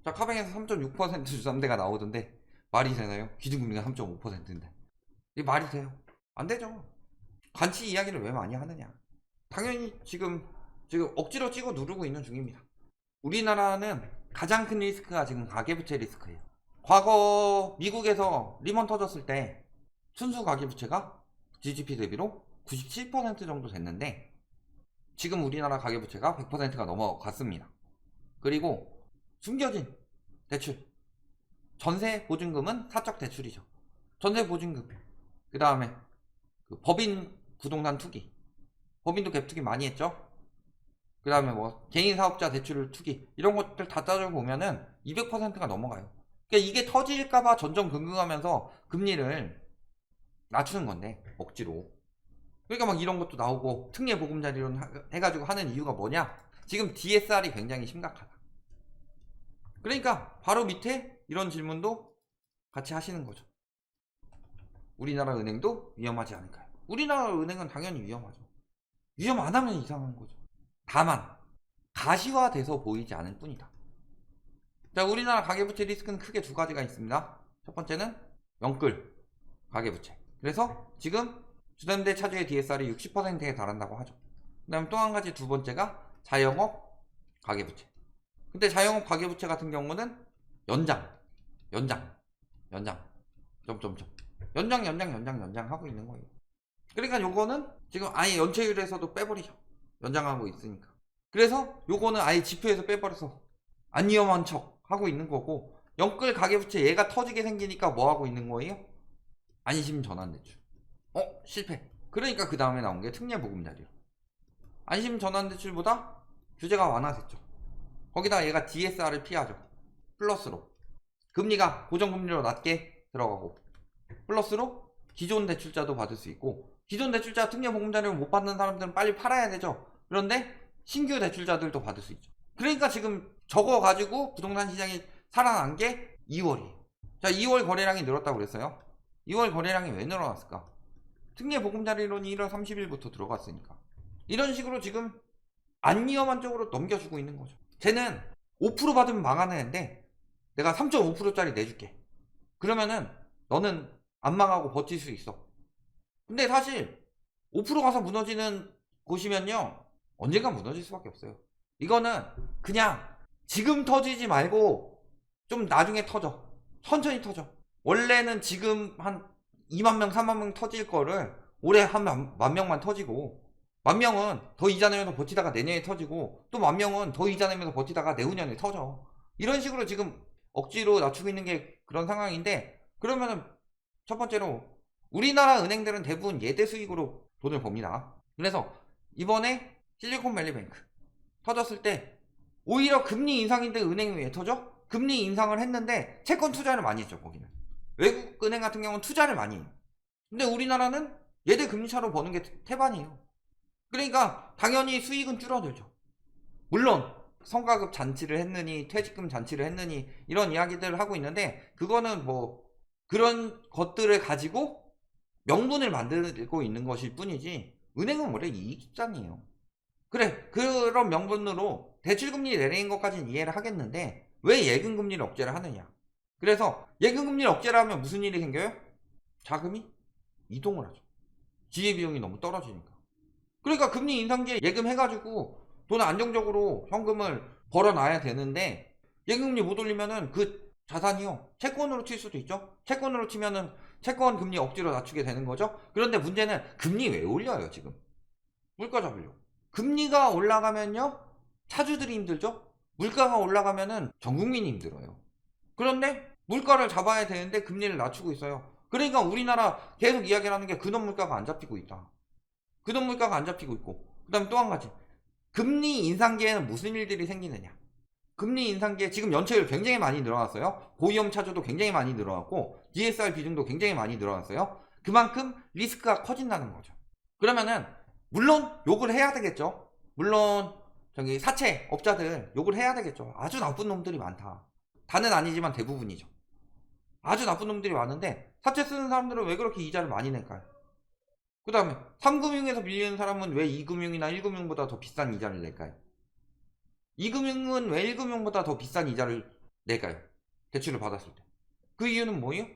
자, 카뱅에서 3.6% 주담대가 나오던데 말이 되나요? 기준금리가 3.5%인데 이게 말이 돼요? 안 되죠. 관치 이야기를 왜 많이 하느냐. 당연히 지금 억지로 찍어 누르고 있는 중입니다. 우리나라는 가장 큰 리스크가 지금 가계부채 리스크예요. 과거 미국에서 리먼 터졌을 때 순수 가계부채가 GDP 대비로 97% 정도 됐는데 지금 우리나라 가계부채가 100%가 넘어갔습니다. 그리고 숨겨진 대출, 전세 보증금은 사적 대출이죠. 전세 보증금, 그 다음에 법인 부동산 투기, 법인도 갭 투기 많이 했죠. 그 다음에 뭐 개인 사업자 대출 투기, 이런 것들 다 따져보면은 200%가 넘어가요. 그러니까 이게 터질까봐 전전긍긍하면서 금리를 낮추는 건데 억지로. 그러니까 막 이런 것도 나오고 특례 보금자리론 해가지고 하는 이유가 뭐냐? 지금 DSR이 굉장히 심각하다. 그러니까 바로 밑에 이런 질문도 같이 하시는 거죠. 우리나라 은행도 위험하지 않을까요? 우리나라 은행은 당연히 위험하죠. 위험 안 하면 이상한 거죠. 다만 가시화돼서 보이지 않을 뿐이다. 자, 우리나라 가계부채 리스크는 크게 두 가지가 있습니다. 첫 번째는 영끌 가계부채. 그래서 지금 주담대 차주의 DSR이 60%에 달한다고 하죠. 그 다음 또 한 가지 두 번째가 자영업 가계부채. 근데 자영업 가계부채 같은 경우는 연장 하고 있는 거예요. 그러니까 요거는 지금 아예 연체율에서도 빼버리죠. 연장하고 있으니까. 그래서 요거는 아예 지표에서 빼버려서 안 위험한 척 하고 있는 거고, 영끌 가계부채 얘가 터지게 생기니까 뭐 하고 있는 거예요? 안심 전환대출. 실패. 그러니까 그 다음에 나온 게 특례 보금자리로. 안심 전환대출보다 규제가 완화됐죠. 거기다 얘가 DSR을 피하죠. 플러스로 금리가 고정금리로 낮게 들어가고, 플러스로 기존 대출자도 받을 수 있고, 기존 대출자 특례 보금자리를 못 받는 사람들은 빨리 팔아야 되죠. 그런데 신규 대출자들도 받을 수 있죠. 그러니까 지금 저거 가지고 부동산 시장이 살아난 게 2월이에요. 자, 2월 거래량이 늘었다고 그랬어요. 2월 거래량이 왜 늘어났을까? 특례 보금자리론이 1월 30일부터 들어갔으니까. 이런 식으로 지금 안 위험한 쪽으로 넘겨주고 있는 거죠. 쟤는 5% 받으면 망하는 애인데 내가 3.5%짜리 내줄게. 그러면은 너는 안 망하고 버틸 수 있어. 근데 사실 5% 가서 무너지는 곳이면요, 언젠가 무너질 수밖에 없어요. 이거는 그냥 지금 터지지 말고 좀 나중에 터져. 천천히 터져. 원래는 지금 한 2만 명, 3만 명 터질 거를 올해 한 10,000명만 터지고, 10,000명은 더 이자 내면서 버티다가 내년에 터지고, 또 10,000명은 더 이자 내면서 버티다가 내후년에 터져. 이런 식으로 지금 억지로 낮추고 있는 게 그런 상황인데, 그러면은 첫 번째로 우리나라 은행들은 대부분 예대 수익으로 돈을 법니다. 그래서 이번에 실리콘밸리뱅크 터졌을 때 오히려 금리 인상인데 은행이 왜 터져? 금리 인상을 했는데 채권 투자를 많이 했죠. 거기는 외국 은행 같은 경우는 투자를 많이 해요. 근데 우리나라는 예대 금리차로 버는 게 태반이에요. 그러니까 당연히 수익은 줄어들죠. 물론 성과급 잔치를 했느니 퇴직금 잔치를 했느니 이런 이야기들을 하고 있는데, 그거는 뭐 그런 것들을 가지고 명분을 만들고 있는 것일 뿐이지 은행은 원래 이익입장이에요. 그래, 그런 명분으로 대출금리 내리는 것까지는 이해를 하겠는데 왜 예금금리를 억제를 하느냐. 그래서 예금금리를 억제를 하면 무슨 일이 생겨요? 자금이 이동을 하죠. 기회비용이 너무 떨어지니까. 그러니까 금리 인상기에 예금해가지고 돈 안정적으로 현금을 벌어놔야 되는데, 예금금리 못 올리면은 그 자산이요, 채권으로 칠 수도 있죠. 채권으로 치면은 채권 금리 억지로 낮추게 되는 거죠. 그런데 문제는 금리 왜 올려요 지금? 물가 잡으려고. 금리가 올라가면요, 차주들이 힘들죠. 물가가 올라가면은 전 국민이 힘들어요. 그런데 물가를 잡아야 되는데 금리를 낮추고 있어요. 그러니까 우리나라 계속 이야기를 하는 게 근원 물가가 안 잡히고 있다. 근원 물가가 안 잡히고 있고, 그 다음에 또 한 가지, 금리 인상기에는 무슨 일들이 생기느냐. 금리 인상기에 지금 연체율 굉장히 많이 늘어났어요. 고위험 차주도 굉장히 많이 늘어났고 DSR 비중도 굉장히 많이 늘어났어요. 그만큼 리스크가 커진다는 거죠. 그러면은 물론 욕을 해야 되겠죠. 물론 저기 사채 업자들 욕을 해야 되겠죠. 아주 나쁜 놈들이 많다. 다는 아니지만 대부분이죠. 아주 나쁜 놈들이 많은데 사채 쓰는 사람들은 왜 그렇게 이자를 많이 낼까요? 그 다음에 3금융에서 빌리는 사람은 왜 2금융이나 1금융보다 더 비싼 이자를 낼까요? 2금융은 왜 1금융보다 더 비싼 이자를 내가요? 대출을 받았을 때. 그 이유는 뭐예요?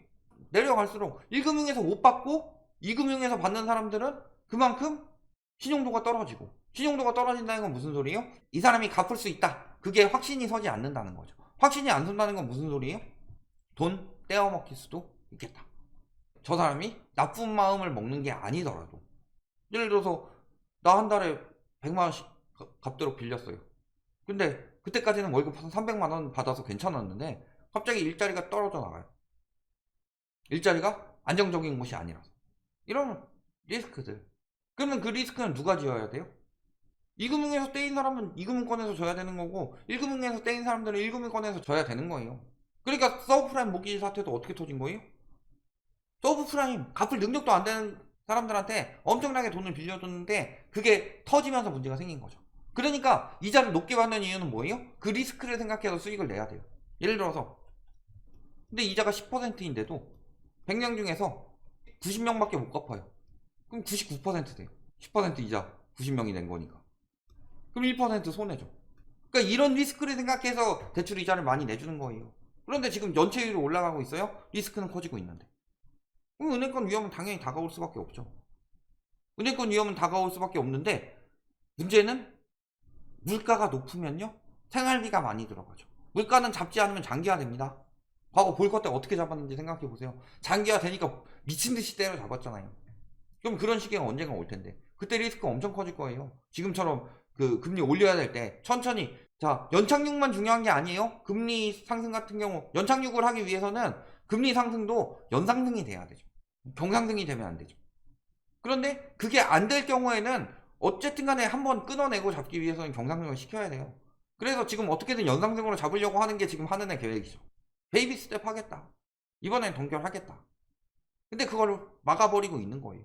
내려갈수록 1금융에서 못 받고 2금융에서 받는 사람들은 그만큼 신용도가 떨어지고, 신용도가 떨어진다는 건 무슨 소리예요? 이 사람이 갚을 수 있다. 그게 확신이 서지 않는다는 거죠. 확신이 안 선다는 건 무슨 소리예요? 돈 떼어먹힐 수도 있겠다. 저 사람이 나쁜 마음을 먹는 게 아니더라도, 예를 들어서 나 한 달에 100만원씩 갚도록 빌렸어요. 근데 그때까지는 월급 300만원 받아서 괜찮았는데 갑자기 일자리가 떨어져 나가요. 일자리가 안정적인 곳이 아니라서. 이런 리스크들. 그러면 그 리스크는 누가 지어야 돼요? 2금융에서 떼인 사람은 2금융권에서 져야 되는 거고, 1금융에서 떼인 사람들은 1금융권에서 져야 되는 거예요. 그러니까 서브프라임 모기지 사태도 어떻게 터진 거예요? 서브프라임 갚을 능력도 안 되는 사람들한테 엄청나게 돈을 빌려줬는데 그게 터지면서 문제가 생긴 거죠. 그러니까 이자를 높게 받는 이유는 뭐예요? 그 리스크를 생각해서 수익을 내야 돼요. 예를 들어서 근데 이자가 10%인데도 100명 중에서 90명밖에 못 갚아요. 그럼 99% 돼요. 10% 이자 90명이 낸 거니까. 그럼 1% 손해죠. 그러니까 이런 리스크를 생각해서 대출 이자를 많이 내주는 거예요. 그런데 지금 연체율이 올라가고 있어요. 리스크는 커지고 있는데. 그럼 은행권 위험은 당연히 다가올 수밖에 없죠. 은행권 위험은 다가올 수밖에 없는데, 문제는 물가가 높으면요 생활비가 많이 들어가죠. 물가는 잡지 않으면 장기화됩니다. 과거 보이콧 때 어떻게 잡았는지 생각해 보세요. 장기화 되니까 미친듯이 때려잡았잖아요. 그럼 그런 시기가 언젠가 올 텐데 그때 리스크가 엄청 커질 거예요. 지금처럼 그 금리 올려야 될 때 천천히, 자, 연착륙만 중요한 게 아니에요. 금리 상승 같은 경우 연착륙을 하기 위해서는 금리 상승도 연상승이 돼야 되죠. 경상승이 되면 안 되죠. 그런데 그게 안 될 경우에는 어쨌든 간에 한번 끊어내고 잡기 위해서는 경상승을 시켜야 돼요. 그래서 지금 어떻게든 연상승으로 잡으려고 하는 게 지금 하는 애 계획이죠. 베이비 스텝 하겠다. 이번엔 동결하겠다. 근데 그걸 막아버리고 있는 거예요.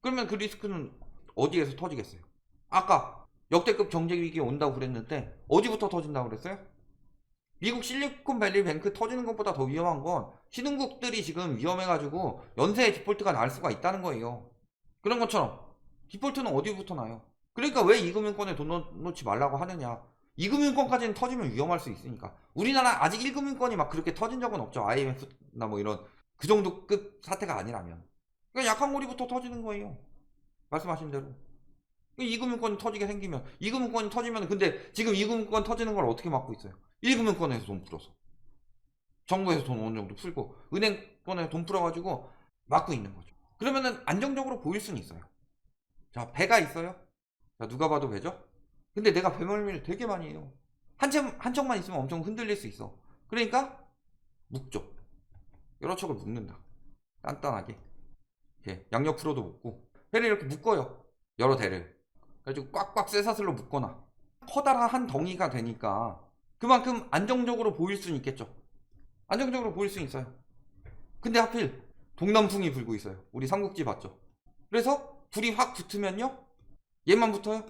그러면 그 리스크는 어디에서 터지겠어요? 아까 역대급 경제위기 온다고 그랬는데 어디부터 터진다고 그랬어요? 미국 실리콘밸리 뱅크 터지는 것보다 더 위험한 건 신흥국들이 지금 위험해가지고 연쇄 디폴트가 날 수가 있다는 거예요. 그런 것처럼 디폴트는 어디부터 나요? 그러니까 왜 이금융권에 돈 넣지 말라고 하느냐. 이금융권까지는 터지면 위험할 수 있으니까. 우리나라 아직 1금융권이 막 그렇게 터진 적은 없죠. IMF나 뭐 이런 그 정도 급 사태가 아니라면. 그러니까 약한 고리부터 터지는 거예요. 말씀하신 대로. 2금융권이 터지게 생기면, 2금융권이 터지면, 근데 지금 2금융권 터지는 걸 어떻게 막고 있어요? 1금융권에서 돈 풀어서. 정부에서 돈 어느 정도 풀고, 은행권에서 돈 풀어가지고 막고 있는 거죠. 그러면은 안정적으로 보일 수는 있어요. 자, 배가 있어요? 자, 누가 봐도 배죠? 근데 내가 배멀미를 되게 많이 해요. 한척만 있으면 엄청 흔들릴 수 있어. 그러니까, 묶죠. 여러 척을 묶는다. 단단하게. 이렇게 양옆으로도 묶고, 배를 이렇게 묶어요. 여러 대를. 그래가지고 꽉꽉 쇠사슬로 묶거나 커다란 한 덩이가 되니까 그만큼 안정적으로 보일 수는 있겠죠. 안정적으로 보일 수는 있어요. 근데 하필 동남풍이 불고 있어요. 우리 삼국지 봤죠. 그래서 불이 확 붙으면요 얘만 붙어요.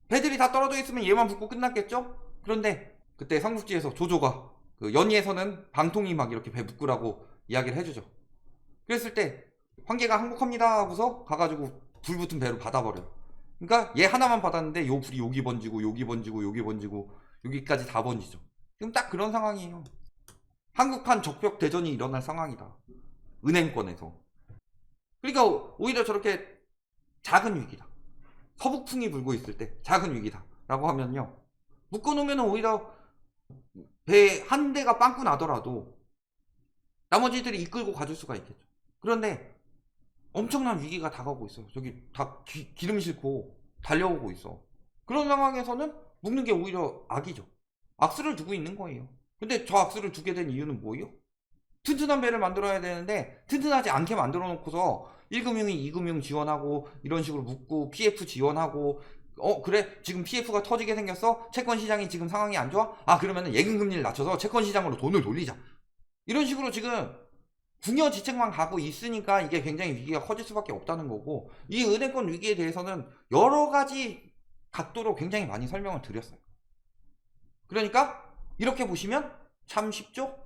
배들이 다 떨어져 있으면 얘만 붙고 끝났겠죠. 그런데 그때 삼국지에서 조조가 그 연희에서는 방통이 막 이렇게 배 묶으라고 이야기를 해주죠. 그랬을 때 황제가 항복합니다 하고서 가가지고 불 붙은 배로 받아버려요. 그러니까 얘 하나만 받았는데 요 불이 여기 번지고 여기 번지고 여기 번지고 여기까지 다 번지죠. 지금 딱 그런 상황이에요. 한국판 적벽 대전이 일어날 상황이다. 은행권에서. 그러니까 오히려 저렇게 작은 위기다. 서북풍이 불고 있을 때 작은 위기다 라고 하면요 묶어놓으면 오히려 배 한 대가 빵꾸 나더라도 나머지들이 이끌고 가줄 수가 있겠죠. 그런데 엄청난 위기가 다가오고 있어요. 저기 다 기름 싣고 달려오고 있어. 그런 상황에서는 묶는 게 오히려 악이죠. 악수를 두고 있는 거예요. 근데 저 악수를 두게 된 이유는 뭐예요? 튼튼한 배를 만들어야 되는데 튼튼하지 않게 만들어 놓고서 1금융이 2금융 지원하고 이런 식으로 묶고 PF 지원하고 그래 지금 PF가 터지게 생겼어? 채권 시장이 지금 상황이 안 좋아? 아 그러면은 예금금리를 낮춰서 채권 시장으로 돈을 돌리자. 이런 식으로 지금 궁여지책만 가고 있으니까 이게 굉장히 위기가 커질 수밖에 없다는 거고, 이 은행권 위기에 대해서는 여러 가지 각도로 굉장히 많이 설명을 드렸어요. 그러니까 이렇게 보시면 참 쉽죠?